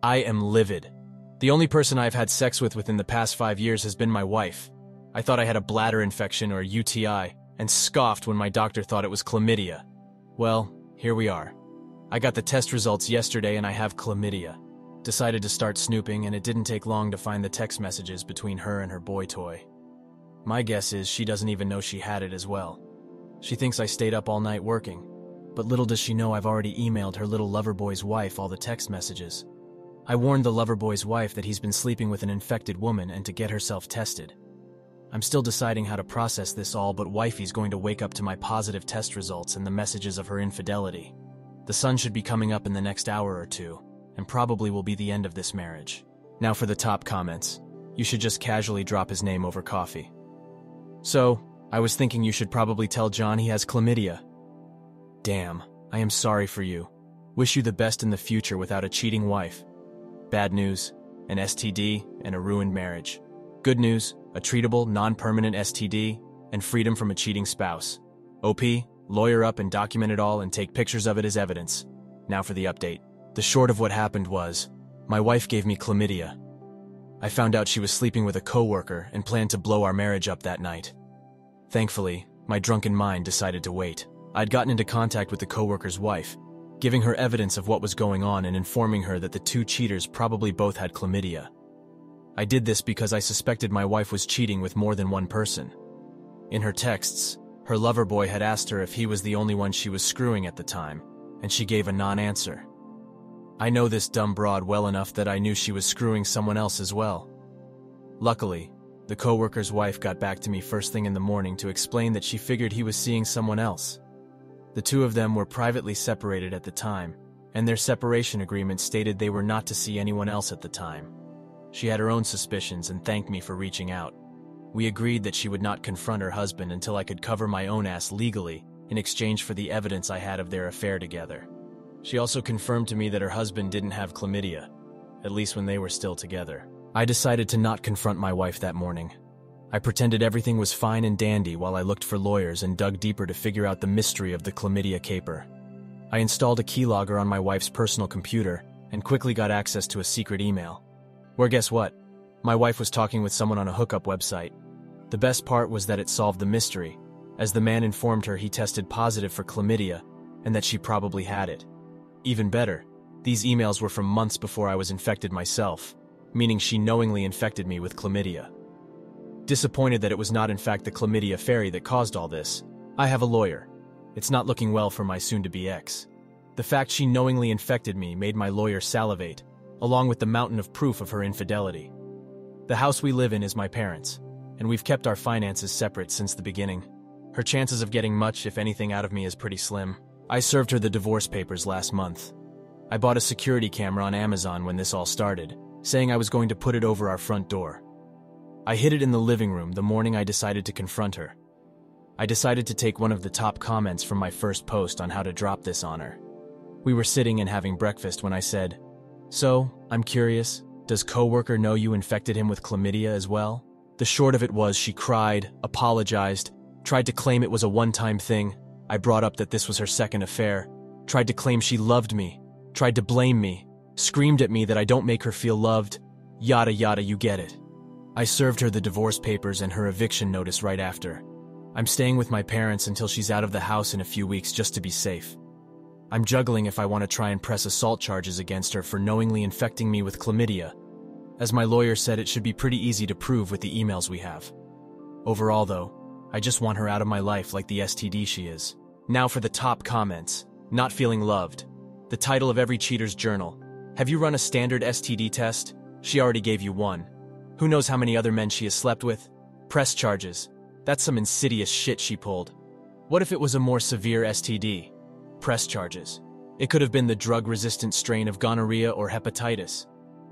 I am livid. The only person I've had sex with within the past 5 years has been my wife. I thought I had a bladder infection or UTI, and scoffed when my doctor thought it was chlamydia. Well, here we are. I got the test results yesterday and I have chlamydia. Decided to start snooping, and it didn't take long to find the text messages between her and her boy toy. My guess is she doesn't even know she had it as well. She thinks I stayed up all night working, but little does she know I've already emailed her little lover boy's wife all the text messages. I warned the lover boy's wife that he's been sleeping with an infected woman and to get herself tested. I'm still deciding how to process this all, but wifey's going to wake up to my positive test results and the messages of her infidelity. The sun should be coming up in the next hour or two, and probably will be the end of this marriage. Now for the top comments. You should just casually drop his name over coffee. So, I was thinking you should probably tell John he has chlamydia. Damn, I am sorry for you. Wish you the best in the future without a cheating wife. Bad news, an STD and a ruined marriage. Good news, a treatable, non-permanent STD and freedom from a cheating spouse. OP, lawyer up and document it all and take pictures of it as evidence. Now for the update. The short of what happened was, my wife gave me chlamydia. I found out she was sleeping with a coworker and planned to blow our marriage up that night. Thankfully, my drunken mind decided to wait. I'd gotten into contact with the coworker's wife, giving her evidence of what was going on and informing her that the two cheaters probably both had chlamydia. I did this because I suspected my wife was cheating with more than one person. In her texts, her lover boy had asked her if he was the only one she was screwing at the time, and she gave a non-answer. I know this dumb broad well enough that I knew she was screwing someone else as well. Luckily, the coworker's wife got back to me first thing in the morning to explain that she figured he was seeing someone else. The two of them were privately separated at the time, and their separation agreement stated they were not to see anyone else at the time. She had her own suspicions and thanked me for reaching out. We agreed that she would not confront her husband until I could cover my own ass legally in exchange for the evidence I had of their affair together. She also confirmed to me that her husband didn't have chlamydia, at least when they were still together. I decided to not confront my wife that morning. I pretended everything was fine and dandy while I looked for lawyers and dug deeper to figure out the mystery of the chlamydia caper. I installed a keylogger on my wife's personal computer and quickly got access to a secret email. Where guess what? My wife was talking with someone on a hookup website. The best part was that it solved the mystery, as the man informed her he tested positive for chlamydia and that she probably had it. Even better, these emails were from months before I was infected myself, meaning she knowingly infected me with chlamydia. Disappointed that it was not in fact the chlamydia fairy that caused all this, I have a lawyer. It's not looking well for my soon-to-be ex. The fact she knowingly infected me made my lawyer salivate, along with the mountain of proof of her infidelity. The house we live in is my parents', and we've kept our finances separate since the beginning. Her chances of getting much, if anything, out of me is pretty slim. I served her the divorce papers last month. I bought a security camera on Amazon when this all started, saying I was going to put it over our front door. I hid it in the living room the morning I decided to confront her. I decided to take one of the top comments from my first post on how to drop this on her. We were sitting and having breakfast when I said, "So, I'm curious, does coworker know you infected him with chlamydia as well?" The short of it was she cried, apologized, tried to claim it was a one-time thing. I brought up that this was her second affair, tried to claim she loved me, tried to blame me, screamed at me that I don't make her feel loved, yada yada, you get it. I served her the divorce papers and her eviction notice right after. I'm staying with my parents until she's out of the house in a few weeks just to be safe. I'm juggling if I want to try and press assault charges against her for knowingly infecting me with chlamydia. As my lawyer said, it should be pretty easy to prove with the emails we have. Overall though, I just want her out of my life like the STD she is. Now for the top comments. Not feeling loved. The title of every cheater's journal. Have you run a standard STD test? She already gave you one. Who knows how many other men she has slept with? Press charges. That's some insidious shit she pulled. What if it was a more severe STD? Press charges. It could have been the drug-resistant strain of gonorrhea or hepatitis.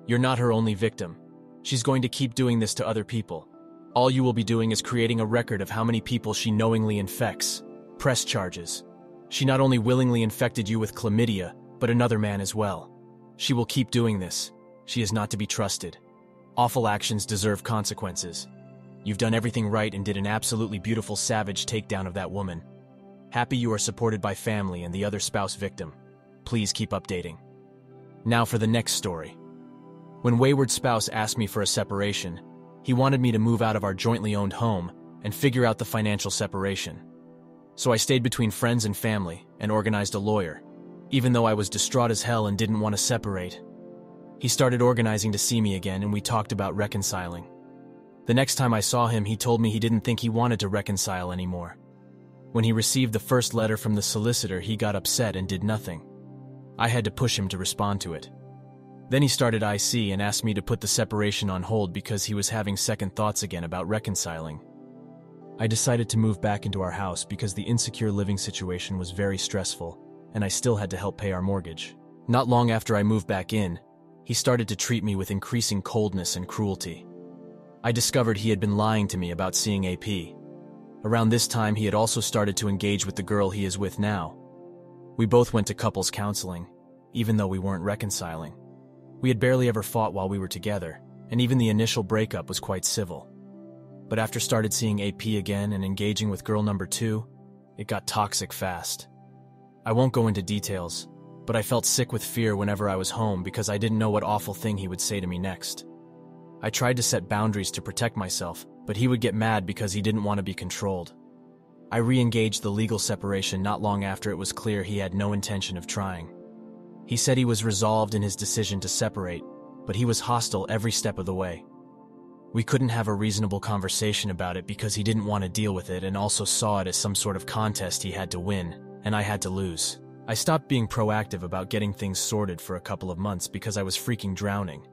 You're not her only victim. She's going to keep doing this to other people. All you will be doing is creating a record of how many people she knowingly infects. Press charges. She not only willingly infected you with chlamydia, but another man as well. She will keep doing this. She is not to be trusted. Awful actions deserve consequences. You've done everything right and did an absolutely beautiful savage takedown of that woman. Happy you are supported by family and the other spouse victim. Please keep updating. Now for the next story. When Wayward's spouse asked me for a separation, he wanted me to move out of our jointly owned home and figure out the financial separation. So I stayed between friends and family and organized a lawyer, even though I was distraught as hell and didn't want to separate. He started organizing to see me again, and we talked about reconciling. The next time I saw him, he told me he didn't think he wanted to reconcile anymore. When he received the first letter from the solicitor, he got upset and did nothing. I had to push him to respond to it. Then he started IC and asked me to put the separation on hold because he was having second thoughts again about reconciling. I decided to move back into our house because the insecure living situation was very stressful, and I still had to help pay our mortgage. Not long after I moved back in, he started to treat me with increasing coldness and cruelty. I discovered he had been lying to me about seeing AP. Around this time, he had also started to engage with the girl he is with now. We both went to couples counseling, even though we weren't reconciling. We had barely ever fought while we were together, and even the initial breakup was quite civil. But after started seeing AP again and engaging with girl number 2, it got toxic fast. I won't go into details, but I felt sick with fear whenever I was home because I didn't know what awful thing he would say to me next. I tried to set boundaries to protect myself, but he would get mad because he didn't want to be controlled. I re-engaged the legal separation not long after it was clear he had no intention of trying. He said he was resolved in his decision to separate, but he was hostile every step of the way. We couldn't have a reasonable conversation about it because he didn't want to deal with it and also saw it as some sort of contest he had to win, and I had to lose. I stopped being proactive about getting things sorted for a couple of months because I was freaking drowning.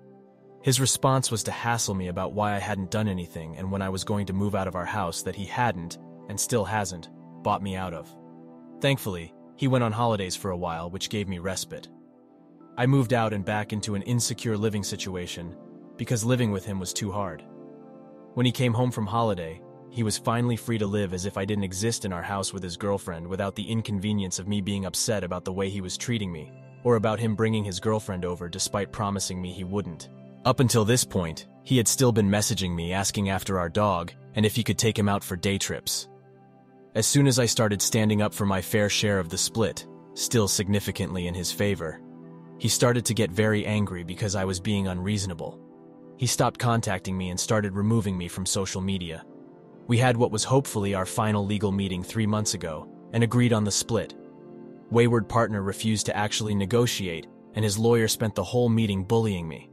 His response was to hassle me about why I hadn't done anything and when I was going to move out of our house that he hadn't, and still hasn't, bought me out of. Thankfully, he went on holidays for a while, which gave me respite. I moved out and back into an insecure living situation because living with him was too hard. When he came home from holiday, he was finally free to live as if I didn't exist in our house with his girlfriend without the inconvenience of me being upset about the way he was treating me, or about him bringing his girlfriend over despite promising me he wouldn't. Up until this point, he had still been messaging me asking after our dog and if he could take him out for day trips. As soon as I started standing up for my fair share of the split, still significantly in his favor, he started to get very angry because I was being unreasonable. He stopped contacting me and started removing me from social media. We had what was hopefully our final legal meeting 3 months ago and agreed on the split. Wayward partner refused to actually negotiate, and his lawyer spent the whole meeting bullying me.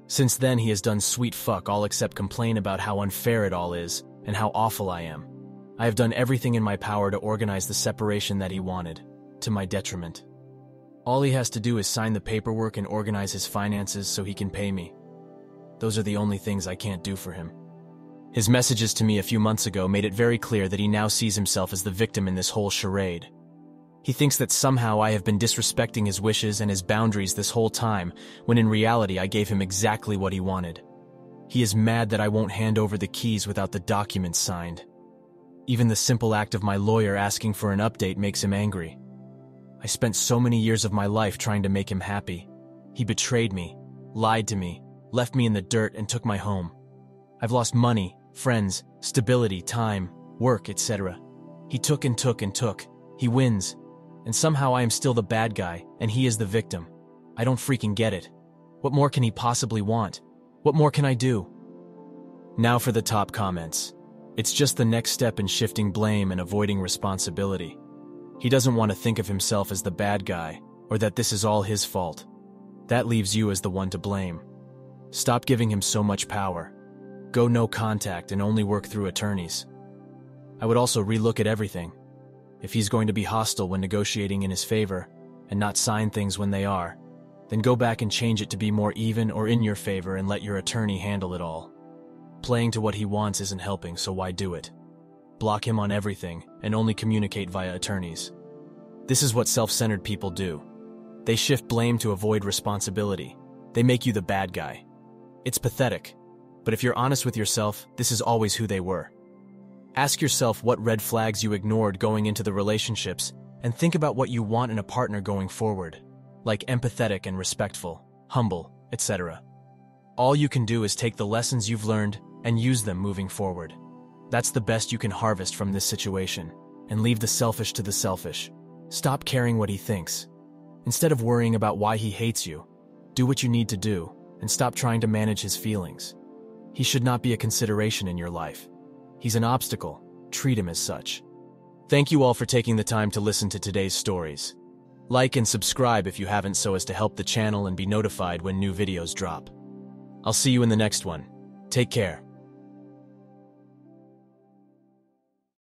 Since then, he has done sweet fuck all except complain about how unfair it all is and how awful I am. I have done everything in my power to organize the separation that he wanted, to my detriment. All he has to do is sign the paperwork and organize his finances so he can pay me. Those are the only things I can't do for him. His messages to me a few months ago made it very clear that he now sees himself as the victim in this whole charade. He thinks that somehow I have been disrespecting his wishes and his boundaries this whole time, when in reality I gave him exactly what he wanted. He is mad that I won't hand over the keys without the documents signed. Even the simple act of my lawyer asking for an update makes him angry. I spent so many years of my life trying to make him happy. He betrayed me, lied to me, left me in the dirt, and took my home. I've lost money, friends, stability, time, work, etc. He took and took and took. He wins. And somehow I am still the bad guy, and he is the victim. I don't freaking get it. What more can he possibly want? What more can I do? Now for the top comments. It's just the next step in shifting blame and avoiding responsibility. He doesn't want to think of himself as the bad guy, or that this is all his fault. That leaves you as the one to blame. Stop giving him so much power. Go no contact and only work through attorneys. I would also relook at everything. If he's going to be hostile when negotiating in his favor, and not sign things when they are, then go back and change it to be more even or in your favor and let your attorney handle it all. Playing to what he wants isn't helping, so why do it? Block him on everything and only communicate via attorneys. This is what self-centered people do. They shift blame to avoid responsibility. They make you the bad guy. It's pathetic, but if you're honest with yourself, this is always who they were. Ask yourself what red flags you ignored going into the relationships, and think about what you want in a partner going forward, like empathetic and respectful, humble, etc. All you can do is take the lessons you've learned and use them moving forward. That's the best you can harvest from this situation, and leave the selfish to the selfish. Stop caring what he thinks. Instead of worrying about why he hates you, do what you need to do, and stop trying to manage his feelings. He should not be a consideration in your life. He's an obstacle. Treat him as such. Thank you all for taking the time to listen to today's stories. Like and subscribe if you haven't so as to help the channel and be notified when new videos drop. I'll see you in the next one. Take care.